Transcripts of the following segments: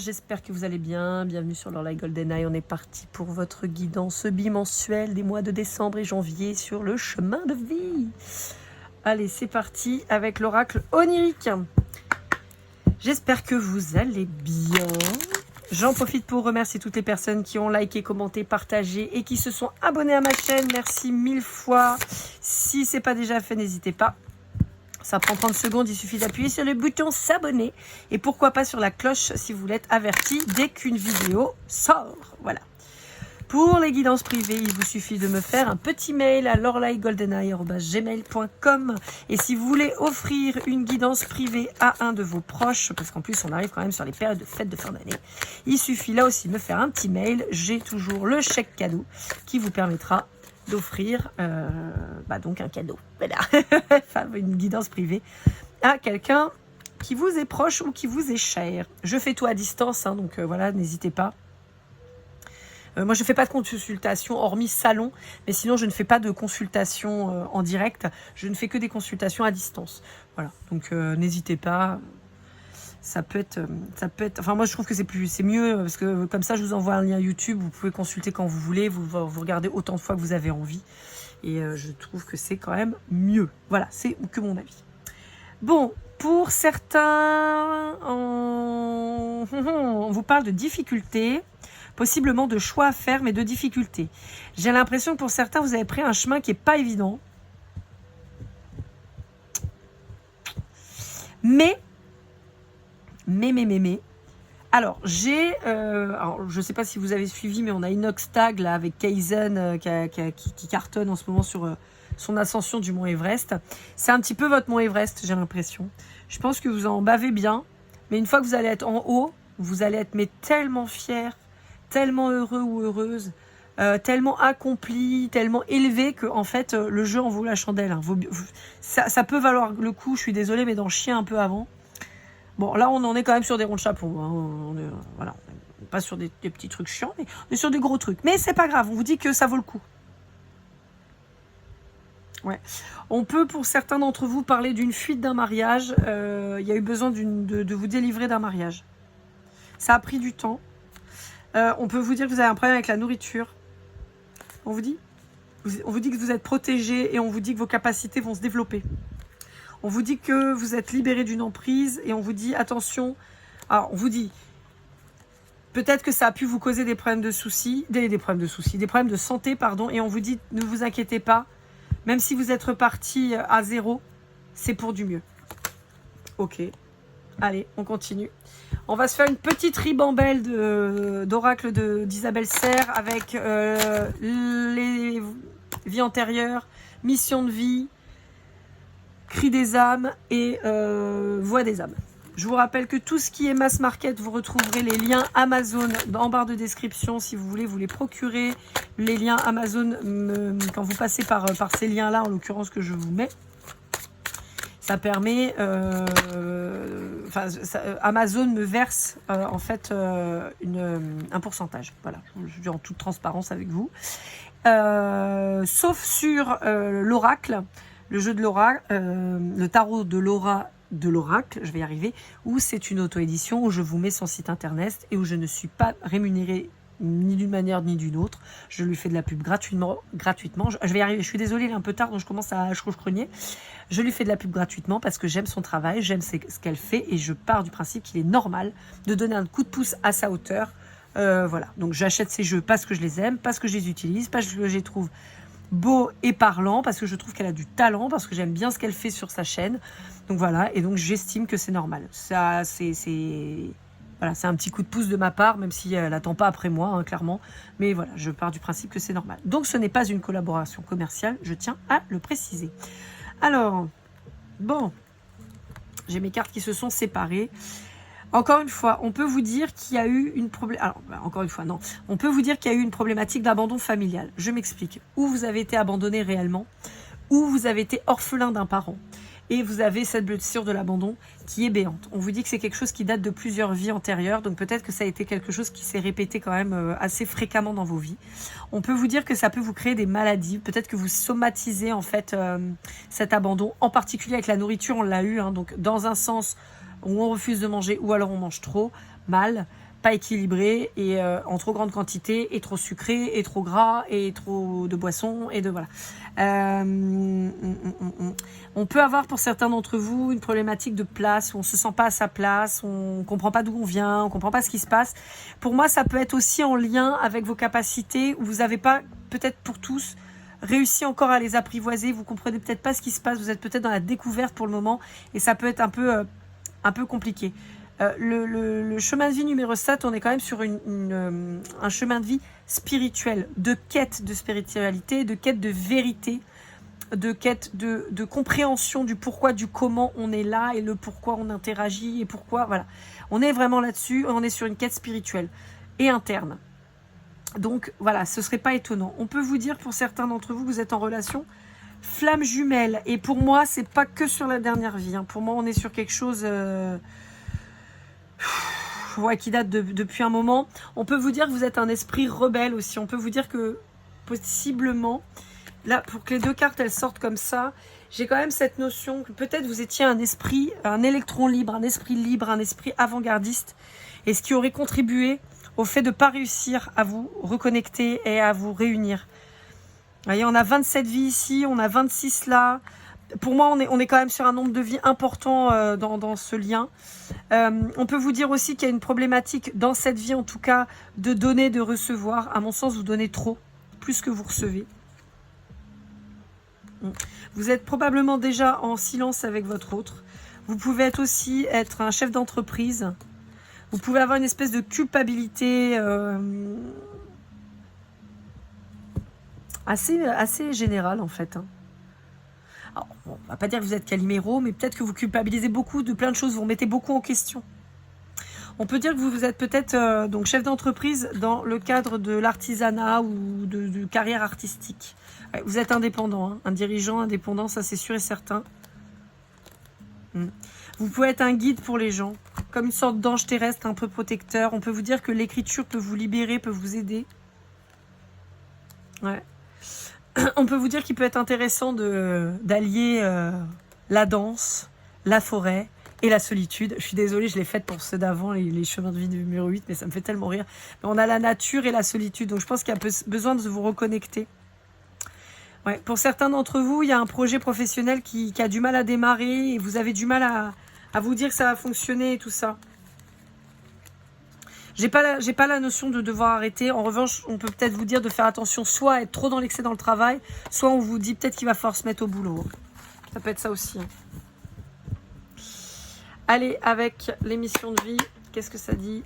j'espère que vous allez bien. Bienvenue sur l'Orlaï GoldenEye. On est parti pour votre guidance bimensuelle des mois de décembre et janvier sur le chemin de vie. Allez, c'est parti avec l'oracle onirique. J'espère que vous allez bien. J'en profite pour remercier toutes les personnes qui ont liké, commenté, partagé et qui se sont abonnées à ma chaîne. Merci 1000 fois. Si ce n'est pas déjà fait, n'hésitez pas. Ça prend 30 secondes, il suffit d'appuyer sur le bouton s'abonner. Et pourquoi pas sur la cloche si vous voulez être averti dès qu'une vidéo sort. Voilà. Pour les guidances privées, il vous suffit de me faire un petit mail à lorlaïgoldeneye@gmail.com. Et si vous voulez offrir une guidance privée à un de vos proches, parce qu'en plus on arrive quand même sur les périodes de fêtes de fin d'année, il suffit là aussi de me faire un petit mail. J'ai toujours le chèque cadeau qui vous permettra d'offrir donc un cadeau, voilà. Enfin, une guidance privée à quelqu'un qui vous est proche ou qui vous est cher. Je fais tout à distance, hein, donc voilà, n'hésitez pas. Moi, je ne fais pas de consultation, hormis salon, mais sinon, je ne fais pas de consultation en direct. Je ne fais que des consultations à distance. Voilà, donc n'hésitez pas. Ça peut être. Enfin, moi, je trouve que c'est mieux parce que comme ça, je vous envoie un lien YouTube. Vous pouvez consulter quand vous voulez. Vous regardez autant de fois que vous avez envie. Et je trouve que c'est quand même mieux. Voilà, c'est que mon avis. Bon, pour certains, on vous parle de difficultés, possiblement de choix à faire, mais de difficultés. J'ai l'impression que pour certains, vous avez pris un chemin qui n'est pas évident. Mais. Alors, je ne sais pas si vous avez suivi, mais on a Inox Tag là, avec Kaizen qui cartonne en ce moment sur son ascension du mont Everest. C'est un petit peu votre mont Everest, j'ai l'impression. Je pense que vous en bavez bien, mais une fois que vous allez être en haut, vous allez être tellement fier, tellement heureux ou heureuse, tellement accompli, tellement élevé que en fait le jeu en vaut la chandelle. Hein. Ça peut valoir le coup, je suis désolée, mais d'en chier un peu avant. Bon, là, on en est quand même sur des ronds de chapeau. Hein. On n'est pas sur des petits trucs chiants, mais on est sur des gros trucs. Mais c'est pas grave, on vous dit que ça vaut le coup. Ouais. On peut, pour certains d'entre vous, parler d'une fuite d'un mariage. Il y a eu besoin de vous délivrer d'un mariage. Ça a pris du temps. On peut vous dire que vous avez un problème avec la nourriture. On vous dit que vous êtes protégé et on vous dit que vos capacités vont se développer. On vous dit que vous êtes libéré d'une emprise et on vous dit attention. Alors, on vous dit peut-être que ça a pu vous causer des problèmes de des problèmes de santé, pardon. Et on vous dit ne vous inquiétez pas, même si vous êtes reparti à zéro, c'est pour du mieux. Ok, allez, on continue. On va se faire une petite ribambelle d'oracle d'Isabelle Serre avec les vies antérieures, mission de vie, cri des âmes et voix des âmes. Je vous rappelle que tout ce qui est mass market, vous retrouverez les liens Amazon en barre de description si vous voulez vous les procurer. Les liens Amazon, quand vous passez par ces liens-là, en l'occurrence que je vous mets, ça permet... Amazon me verse en fait un pourcentage. Voilà, je dis en toute transparence avec vous. Sauf sur l'oracle, le jeu de l'aura, le tarot de l'aura de l'oracle, je vais y arriver, où c'est une auto-édition, où je vous mets son site internet et où je ne suis pas rémunérée ni d'une manière ni d'une autre. Je lui fais de la pub gratuitement. Je vais y arriver, je suis désolée, il est un peu tard, donc je commence à chrougner. Je lui fais de la pub gratuitement parce que j'aime son travail, j'aime ce qu'elle fait et je pars du principe qu'il est normal de donner un coup de pouce à sa hauteur. Voilà, donc j'achète ces jeux parce que je les aime, parce que je les utilise, parce que je les trouve beau et parlant, parce que je trouve qu'elle a du talent, parce que j'aime bien ce qu'elle fait sur sa chaîne. Donc voilà, et donc j'estime que c'est normal. Ça, voilà, c'est un petit coup de pouce de ma part, même si elle n'attend pas après moi, hein, clairement. Mais voilà, je pars du principe que c'est normal. Donc ce n'est pas une collaboration commerciale, je tiens à le préciser. Alors, bon, j'ai mes cartes qui se sont séparées. Encore une fois, on peut vous dire qu'il y a eu une on peut vous dire qu'il y a eu une problématique d'abandon familial. Je m'explique. Ou vous avez été abandonné réellement, ou vous avez été orphelin d'un parent. Et vous avez cette blessure de l'abandon qui est béante. On vous dit que c'est quelque chose qui date de plusieurs vies antérieures, donc peut-être que ça a été quelque chose qui s'est répété quand même assez fréquemment dans vos vies. On peut vous dire que ça peut vous créer des maladies, peut-être que vous somatisez en fait cet abandon, en particulier avec la nourriture, on l'a eu, hein, donc dans un sens où on refuse de manger ou alors on mange trop mal, pas équilibré et en trop grande quantité et trop sucré et trop gras et trop de boissons et de voilà. On peut avoir pour certains d'entre vous une problématique de place où on se sent pas à sa place, on comprend pas d'où on vient, on comprend pas ce qui se passe. Pour moi, ça peut être aussi en lien avec vos capacités où vous n'avez pas, peut-être pour tous, réussi encore à les apprivoiser. Vous comprenez peut-être pas ce qui se passe, vous êtes peut-être dans la découverte pour le moment et ça peut être un peu compliqué. Le chemin de vie numéro 7, on est quand même sur un chemin de vie spirituel, de quête de spiritualité, de quête de vérité, de quête de compréhension du pourquoi, du comment on est là et le pourquoi on interagit et pourquoi, voilà. On est vraiment là-dessus, on est sur une quête spirituelle et interne. Donc voilà, ce serait pas étonnant. On peut vous dire pour certains d'entre vous, vous êtes en relation flamme jumelle. Et pour moi, c'est pas que sur la dernière vie. Hein. Pour moi, on est sur quelque chose qui date depuis un moment. On peut vous dire que vous êtes un esprit rebelle aussi. On peut vous dire que possiblement, là, pour que les deux cartes elles sortent comme ça, j'ai quand même cette notion que peut-être vous étiez un esprit, un électron libre, un esprit avant-gardiste, et ce qui aurait contribué au fait de ne pas réussir à vous reconnecter et à vous réunir. Vous voyez, on a 27 vies ici, on a 26 là. Pour moi, on est quand même sur un nombre de vies important dans ce lien. On peut vous dire aussi qu'il y a une problématique dans cette vie, en tout cas, de donner, de recevoir. À mon sens, vous donnez trop, plus que vous recevez. Vous êtes probablement déjà en silence avec votre autre. Vous pouvez aussi être un chef d'entreprise. Vous pouvez avoir une espèce de culpabilité assez générale, en fait. Alors, bon, on ne va pas dire que vous êtes Calimero, mais peut-être que vous culpabilisez beaucoup de plein de choses. Vous remettez beaucoup en question. On peut dire que vous êtes peut-être donc chef d'entreprise dans le cadre de l'artisanat ou de carrière artistique. Ouais, vous êtes indépendant, hein, un dirigeant indépendant, ça c'est sûr et certain. Vous pouvez être un guide pour les gens, comme une sorte d'ange terrestre un peu protecteur. On peut vous dire que l'écriture peut vous libérer, peut vous aider. Ouais. On peut vous dire qu'il peut être intéressant d'allier la danse, la forêt et la solitude. Je suis désolée, je l'ai faite pour ceux d'avant, les chemins de vie de numéro 8, mais ça me fait tellement rire. Mais on a la nature et la solitude, donc je pense qu'il y a besoin de vous reconnecter. Ouais, pour certains d'entre vous, il y a un projet professionnel qui a du mal à démarrer et vous avez du mal à vous dire que ça va fonctionner et tout ça. J'ai pas la notion de devoir arrêter. En revanche, on peut peut-être vous dire de faire attention, soit à être trop dans l'excès dans le travail, soit on vous dit peut-être qu'il va falloir se mettre au boulot. Ça peut être ça aussi. Hein. Allez, avec l'émission de vie, qu'est-ce que ça dit ?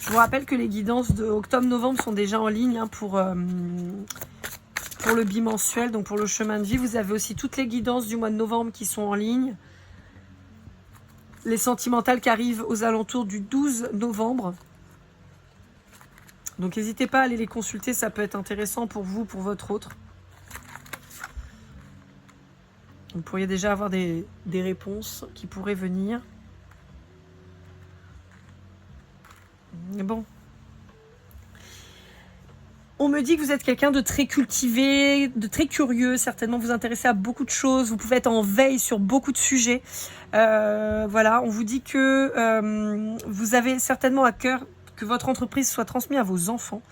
Je vous rappelle que les guidances de octobre-novembre sont déjà en ligne hein, pour le bimensuel, donc pour le chemin de vie. Vous avez aussi toutes les guidances du mois de novembre qui sont en ligne. Les sentimentales qui arrivent aux alentours du 12 novembre. Donc n'hésitez pas à aller les consulter, ça peut être intéressant pour vous, pour votre autre. Vous pourriez déjà avoir des réponses qui pourraient venir. Mais bon. On me dit que vous êtes quelqu'un de très cultivé, de très curieux, certainement vous intéressez à beaucoup de choses, vous pouvez être en veille sur beaucoup de sujets. Voilà, on vous dit que vous avez certainement à cœur que votre entreprise soit transmise à vos enfants.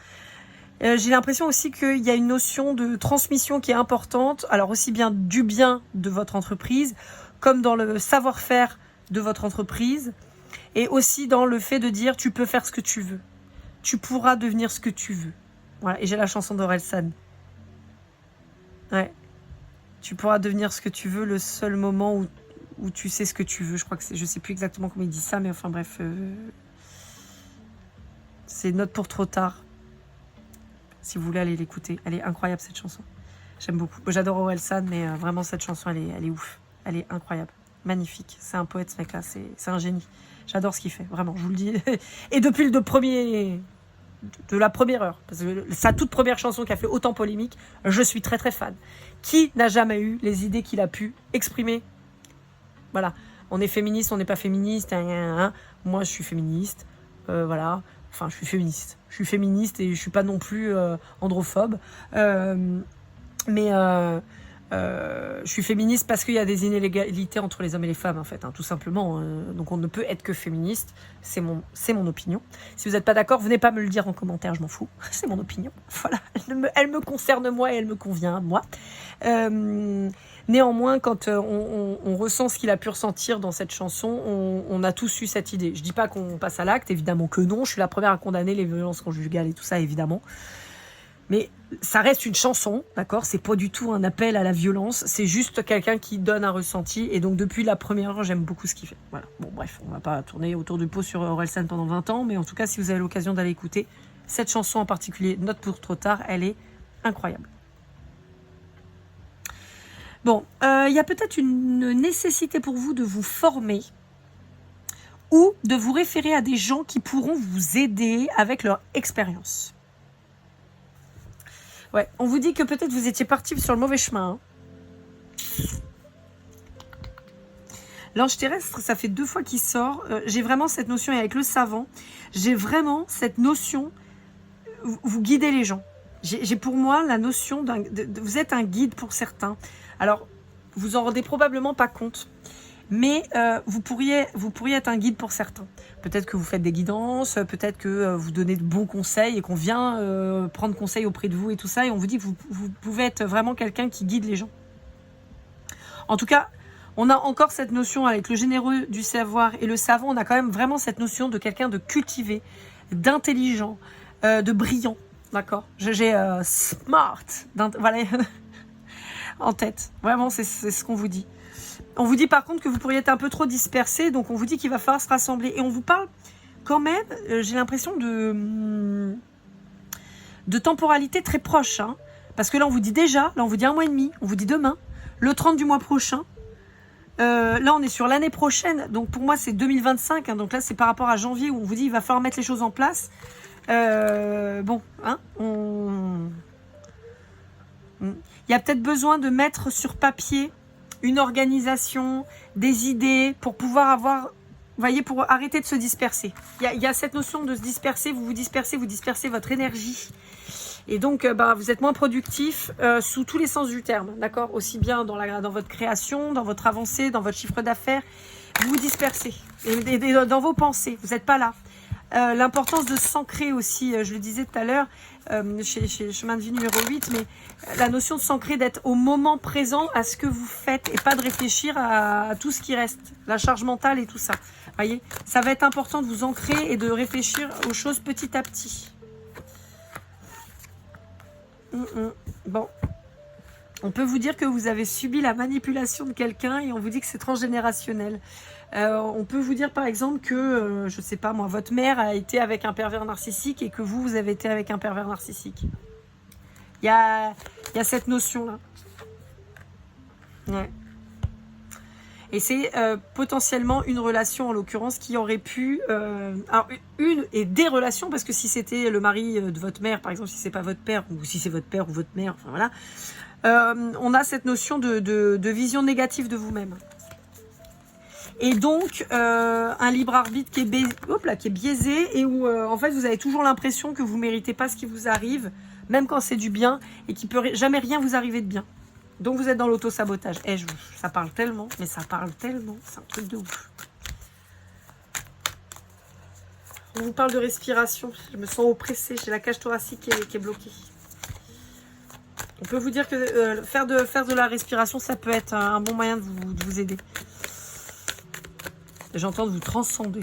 J'ai l'impression aussi qu'il y a une notion de transmission qui est importante, alors aussi bien du bien de votre entreprise, comme dans le savoir-faire de votre entreprise, et aussi dans le fait de dire tu peux faire ce que tu veux, tu pourras devenir ce que tu veux. Voilà, et j'ai la chanson d'Orelsan. Ouais. Tu pourras devenir ce que tu veux le seul moment où tu sais ce que tu veux. Je crois que je sais plus exactement comment il dit ça, mais enfin bref. C'est Note pour trop tard. Si vous voulez aller l'écouter. Elle est incroyable cette chanson. J'aime beaucoup. J'adore Orelsan, mais vraiment cette chanson, elle est ouf. Elle est incroyable. Magnifique. C'est un poète ce mec-là. C'est un génie. J'adore ce qu'il fait. Vraiment, je vous le dis. Et depuis de la première heure, parce que sa toute première chanson qui a fait autant polémique, je suis très très fan. Qui n'a jamais eu les idées qu'il a pu exprimer? Voilà, on est féministe, on n'est pas féministe, hein. Moi je suis féministe, voilà, Enfin, je suis féministe. Je suis féministe et je suis pas non plus androphobe. Mais je suis féministe parce qu'il y a des inégalités entre les hommes et les femmes, en fait, hein, tout simplement. Donc on ne peut être que féministe. C'est mon opinion. Si vous n'êtes pas d'accord, venez pas me le dire en commentaire, je m'en fous. C'est mon opinion. Voilà, elle me concerne moi et elle me convient moi. Néanmoins, quand on ressent ce qu'il a pu ressentir dans cette chanson, on a tous eu cette idée. Je dis pas qu'on passe à l'acte, évidemment que non. Je suis la première à condamner les violences conjugales et tout ça, évidemment. Mais ça reste une chanson, d'accord? C'est pas du tout un appel à la violence. C'est juste quelqu'un qui donne un ressenti. Et donc, depuis la première heure, j'aime beaucoup ce qu'il fait. Voilà. Bon, bref, on va pas tourner autour du pot sur Orelsan pendant 20 ans. Mais en tout cas, si vous avez l'occasion d'aller écouter cette chanson en particulier, Note pour trop tard, elle est incroyable. Bon, il y a peut-être une nécessité pour vous de vous former ou de vous référer à des gens qui pourront vous aider avec leur expérience. Ouais, on vous dit que peut-être vous étiez parti sur le mauvais chemin. Hein. L'ange terrestre, ça fait 2 fois qu'il sort. J'ai vraiment cette notion, et avec le savant, j'ai vraiment cette notion, vous guidez les gens. J'ai pour moi la notion vous êtes un guide pour certains. Alors, vous en rendez probablement pas compte, mais vous pourriez être un guide pour certains. Peut-être que vous faites des guidances, peut-être que vous donnez de bons conseils et qu'on vient prendre conseil auprès de vous et tout ça, et on vous dit que vous pouvez être vraiment quelqu'un qui guide les gens. En tout cas, on a encore cette notion avec le généreux du savoir et le savant, on a quand même vraiment cette notion de quelqu'un de cultivé, d'intelligent, de brillant. D'accord, j'ai smart, voilà, en tête. Vraiment, c'est ce qu'on vous dit. On vous dit par contre que vous pourriez être un peu trop dispersé, donc on vous dit qu'il va falloir se rassembler. Et on vous parle quand même, j'ai l'impression de temporalité très proche. Hein, parce que là, on vous dit déjà, là on vous dit 1 mois et demi, on vous dit demain, le 30 du mois prochain. Là, on est sur l'année prochaine, donc pour moi, c'est 2025. Hein, donc là, c'est par rapport à janvier où on vous dit qu'il va falloir mettre les choses en place. Bon, hein, il y a peut-être besoin de mettre sur papier une organisation, des idées pour pouvoir avoir, vous voyez, pour arrêter de se disperser. Il y a cette notion de se disperser, vous dispersez votre énergie. Et donc, vous êtes moins productif sous tous les sens du terme, d'accord? Aussi bien dans votre création, dans votre avancée, dans votre chiffre d'affaires. Vous vous dispersez. Et dans vos pensées, vous n'êtes pas là. L'importance de s'ancrer aussi, je le disais tout à l'heure, chez Chemin de vie numéro 8, mais la notion de s'ancrer, d'être au moment présent à ce que vous faites et pas de réfléchir à tout ce qui reste, la charge mentale et tout ça. Voyez, ça va être important de vous ancrer et de réfléchir aux choses petit à petit. Bon. On peut vous dire que vous avez subi la manipulation de quelqu'un et on vous dit que c'est transgénérationnel. On peut vous dire par exemple que, je sais pas moi, votre mère a été avec un pervers narcissique et que vous avez été avec un pervers narcissique. Il y a cette notion-là. Ouais. Et c'est potentiellement une relation, en l'occurrence, qui aurait pu... alors, une et des relations, parce que si c'était le mari de votre mère, par exemple, si c'est pas votre père, ou si c'est votre père ou votre mère, enfin voilà, on a cette notion de vision négative de vous-même. Et donc, un libre arbitre qui est biaisé et où, en fait, vous avez toujours l'impression que vous ne méritez pas ce qui vous arrive, même quand c'est du bien, et qu'il ne peut jamais rien vous arriver de bien. Donc, vous êtes dans l'auto-sabotage. Ça parle tellement, mais ça parle tellement. C'est un truc de ouf. On vous parle de respiration. Je me sens oppressée. J'ai la cage thoracique qui est bloquée. On peut vous dire que faire de la respiration, ça peut être un bon moyen de vous aider. J'entends de vous transcender.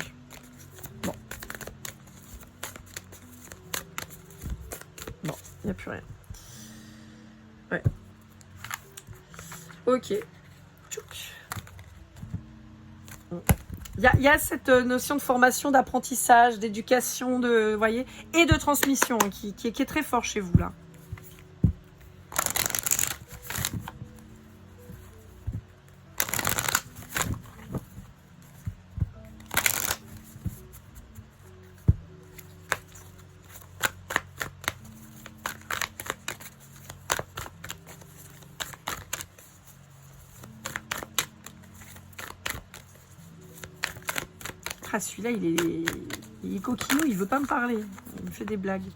Bon. Bon, il n'y a plus rien. Ouais. Ok. Il y a cette notion de formation, d'apprentissage, d'éducation, vous voyez, et de transmission qui est très fort chez vous là. Ah, celui-là, il est coquinou, il veut pas me parler. Il me fait des blagues.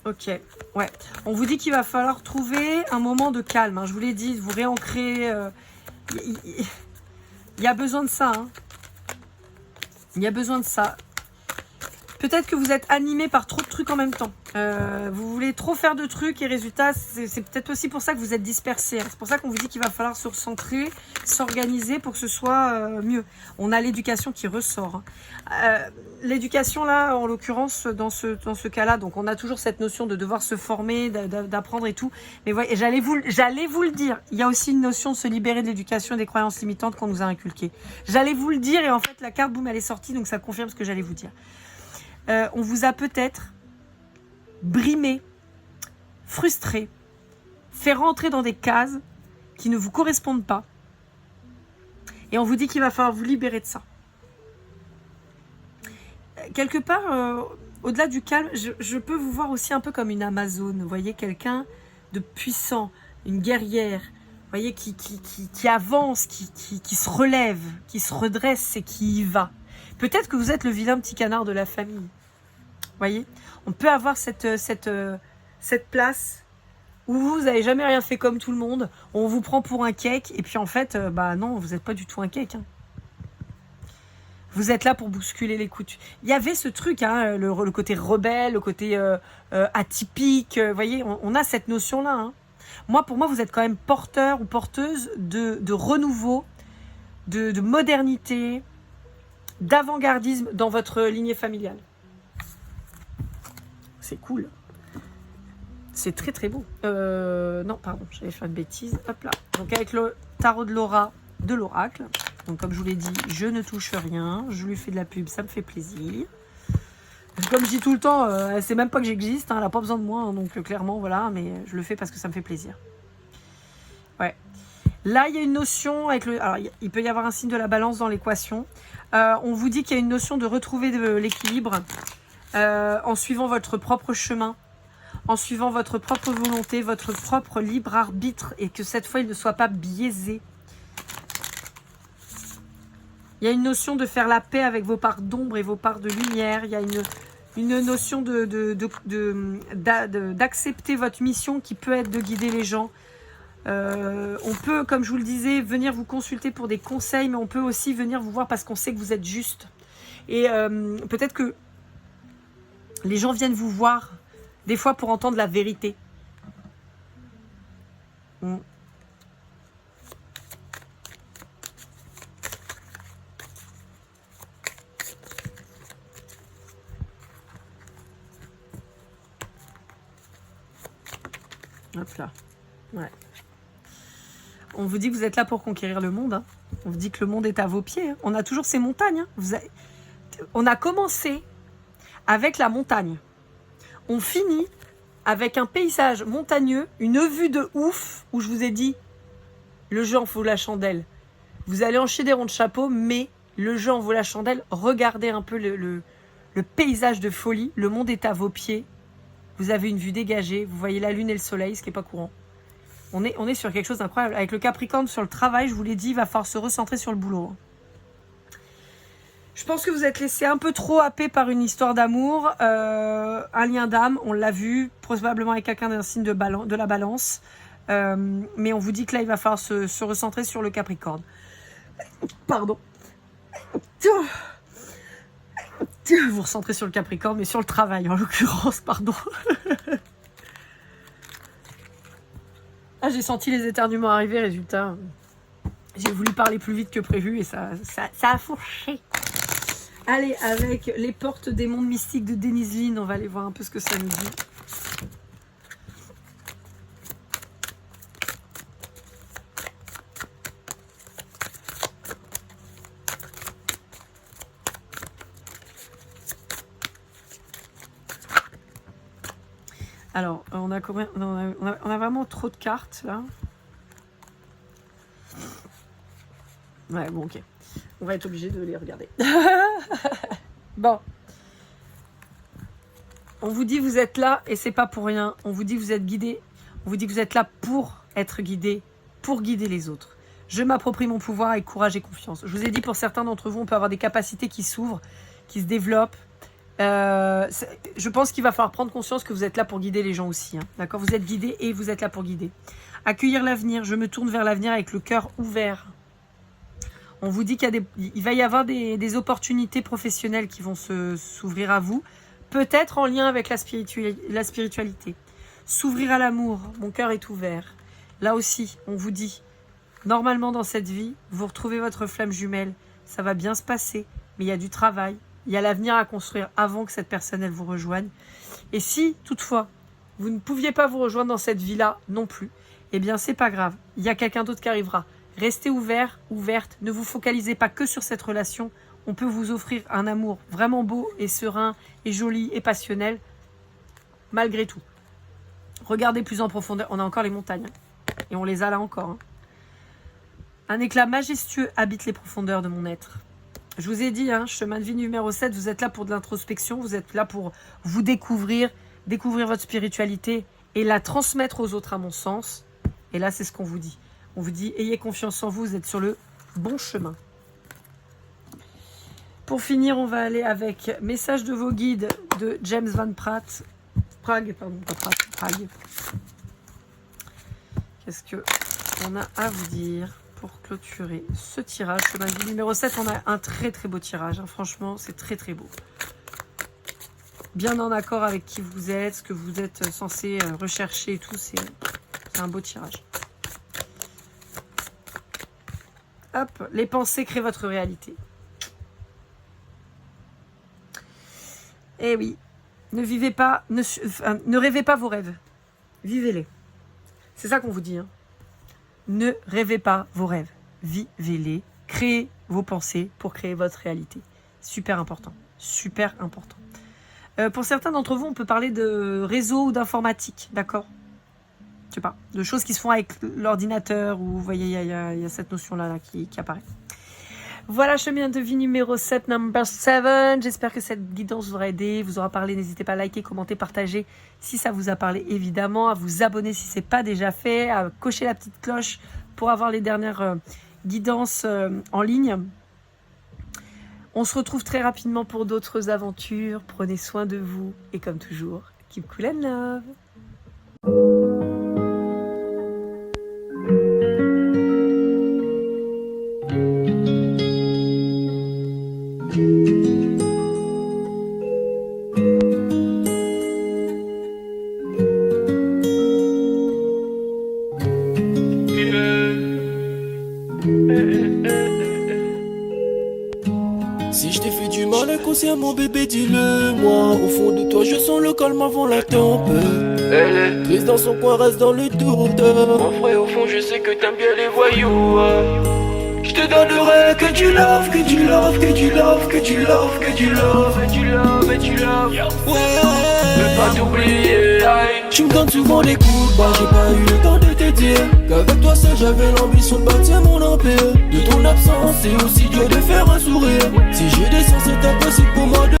Ok, ouais. On vous dit qu'il va falloir trouver un moment de calme. Hein. Je vous l'ai dit, vous réancrer. Il y a besoin de ça. Hein. Il y a besoin de ça. Peut-être que vous êtes animé par trop de trucs en même temps. Vous voulez trop faire de trucs et résultat, c'est peut-être aussi pour ça que vous êtes dispersé. Hein. C'est pour ça qu'on vous dit qu'il va falloir se recentrer, s'organiser pour que ce soit mieux. On a l'éducation qui ressort. Hein. L'éducation là, en l'occurrence, dans ce cas-là, donc on a toujours cette notion de devoir se former, d'apprendre et tout. Mais voyez, j'allais vous le dire. Il y a aussi une notion de se libérer de l'éducation et des croyances limitantes qu'on nous a inculquées. J'allais vous le dire et en fait la carte boum elle est sortie, donc ça confirme ce que j'allais vous dire. On vous a peut-être brimé, frustré, fait rentrer dans des cases qui ne vous correspondent pas. Et on vous dit qu'il va falloir vous libérer de ça. Quelque part, au-delà du calme, je peux vous voir aussi un peu comme une Amazone. Vous voyez, quelqu'un de puissant, une guerrière, vous voyez, qui avance, qui se relève, qui se redresse et qui y va. Peut-être que vous êtes le vilain petit canard de la famille. Vous voyez, on peut avoir cette place où vous n'avez jamais rien fait comme tout le monde. On vous prend pour un cake et puis en fait, bah non, vous n'êtes pas du tout un cake. Hein. Vous êtes là pour bousculer les coutumes. Il y avait ce truc, hein, le côté rebelle, le côté atypique. Vous voyez, on a cette notion-là. Hein. Pour moi, vous êtes quand même porteur ou porteuse de renouveau, de modernité, d'avant-gardisme dans votre lignée familiale. C'est cool. C'est très très beau. Non, pardon, j'avais fait une bêtise. Hop là. Donc avec le tarot de Laura, de l'oracle. Donc comme je vous l'ai dit, je ne touche rien. Je lui fais de la pub, ça me fait plaisir. Comme je dis tout le temps, elle sait même pas que j'existe. Hein, elle n'a pas besoin de moi. Hein, donc clairement, voilà. Mais je le fais parce que ça me fait plaisir. Ouais. Là, il y a une notion avec le... Alors, il peut y avoir un signe de la balance dans l'équation. On vous dit qu'il y a une notion de retrouver de l'équilibre en suivant votre propre chemin, en suivant votre propre volonté, votre propre libre arbitre, et que cette fois, il ne soit pas biaisé. Il y a une notion de faire la paix avec vos parts d'ombre et vos parts de lumière. Il y a une notion d'accepter votre mission qui peut être de guider les gens. On peut, comme je vous le disais, venir vous consulter pour des conseils, mais on peut aussi venir vous voir parce qu'on sait que vous êtes juste. Et peut-être que les gens viennent vous voir des fois pour entendre la vérité. Hop là. Ouais. On vous dit que vous êtes là pour conquérir le monde. Hein. On vous dit que le monde est à vos pieds. Hein. On a toujours ces montagnes. Hein. On a commencé avec la montagne. On finit avec un paysage montagneux, une vue de ouf, où je vous ai dit, le jeu en vaut la chandelle. Vous allez en chier des ronds de chapeau, mais le jeu en vaut la chandelle. Regardez un peu le paysage de folie. Le monde est à vos pieds. Vous avez une vue dégagée. Vous voyez la lune et le soleil, ce qui n'est pas courant. On est sur quelque chose d'incroyable. Avec le Capricorne sur le travail, je vous l'ai dit, il va falloir se recentrer sur le boulot. Je pense que vous êtes laissé un peu trop happé par une histoire d'amour, un lien d'âme, on l'a vu, probablement avec quelqu'un d'un signe de la balance. Mais on vous dit que là, il va falloir se recentrer sur le Capricorne. Pardon. Vous recentrez sur le Capricorne, mais sur le travail, en l'occurrence, pardon. Ah, j'ai senti les éternuements arriver, résultat. J'ai voulu parler plus vite que prévu et ça a fourché. Allez, avec les portes des mondes mystiques de Denise Lynn, on va aller voir un peu ce que ça nous dit. Alors, on a vraiment trop de cartes, là. Ouais, bon, ok. On va être obligé de les regarder. Bon. On vous dit vous êtes là et c'est pas pour rien. On vous dit vous êtes guidé. On vous dit que vous êtes là pour être guidé, pour guider les autres. Je m'approprie mon pouvoir avec courage et confiance. Je vous ai dit, pour certains d'entre vous, on peut avoir des capacités qui s'ouvrent, qui se développent. Je pense qu'il va falloir prendre conscience que vous êtes là pour guider les gens aussi. Hein, d'accord ? Vous êtes guidés et vous êtes là pour guider. Accueillir l'avenir. Je me tourne vers l'avenir avec le cœur ouvert. On vous dit qu'il va y avoir des opportunités professionnelles qui vont s'ouvrir à vous. Peut-être en lien avec la spiritualité. S'ouvrir à l'amour. Mon cœur est ouvert. Là aussi, on vous dit, normalement dans cette vie, vous retrouvez votre flamme jumelle. Ça va bien se passer, mais il y a du travail. Il y a l'avenir à construire avant que cette personne, elle vous rejoigne. Et si, toutefois, vous ne pouviez pas vous rejoindre dans cette vie-là non plus, eh bien, c'est pas grave. Il y a quelqu'un d'autre qui arrivera. Restez ouvert, ouverte. Ne vous focalisez pas que sur cette relation. On peut vous offrir un amour vraiment beau et serein et joli et passionnel, malgré tout. Regardez plus en profondeur. On a encore les montagnes. Et on les a là encore. Hein. Un éclat majestueux habite les profondeurs de mon être. Je vous ai dit, hein, chemin de vie numéro 7, vous êtes là pour de l'introspection, vous êtes là pour vous découvrir votre spiritualité et la transmettre aux autres à mon sens. Et là, c'est ce qu'on vous dit. On vous dit, ayez confiance en vous, vous êtes sur le bon chemin. Pour finir, on va aller avec message de vos guides de James Van Prague. Prague. Qu'est-ce qu'on a à vous dire pour clôturer ce tirage? Chemin de vie numéro 7, on a un très très beau tirage. Hein. Franchement, c'est très très beau. Bien en accord avec qui vous êtes, ce que vous êtes censé rechercher et tout. C'est un beau tirage. Hop, les pensées créent votre réalité. Eh oui, ne rêvez pas vos rêves. Vivez-les. C'est ça qu'on vous dit. Hein. Ne rêvez pas vos rêves. Vivez-les. Créez vos pensées pour créer votre réalité. Super important. Super important. Pour certains d'entre vous, on peut parler de réseau ou d'informatique. D'accord ? Je sais pas. De choses qui se font avec l'ordinateur. Ou vous voyez, il y a cette notion-là qui apparaît. Voilà, chemin de vie numéro 7, number 7. J'espère que cette guidance vous aura aidé, vous aura parlé. N'hésitez pas à liker, commenter, partager si ça vous a parlé, évidemment. À vous abonner si ce n'est pas déjà fait. À cocher la petite cloche pour avoir les dernières guidances en ligne. On se retrouve très rapidement pour d'autres aventures. Prenez soin de vous. Et comme toujours, keep cool and love. Si je t'ai fait du mal inconsciemment bébé dis-le moi. Au fond de toi je sens le calme avant la tempête. Elle est prise dans son coin, reste dans le doute. Mon frère au fond je sais que t'aimes bien les voyous. Je te donnerai que du love, que du love, que du love, que du love, que du love, et du love, et du love. Ouais, veux pas t'oublier. Tu me donnes souvent des coups de barre, j'ai pas eu le temps de te dire qu'avec toi seul j'avais l'ambition de bâtir mon empire. De ton absence c'est aussi dur de faire un sourire. Si j'ai des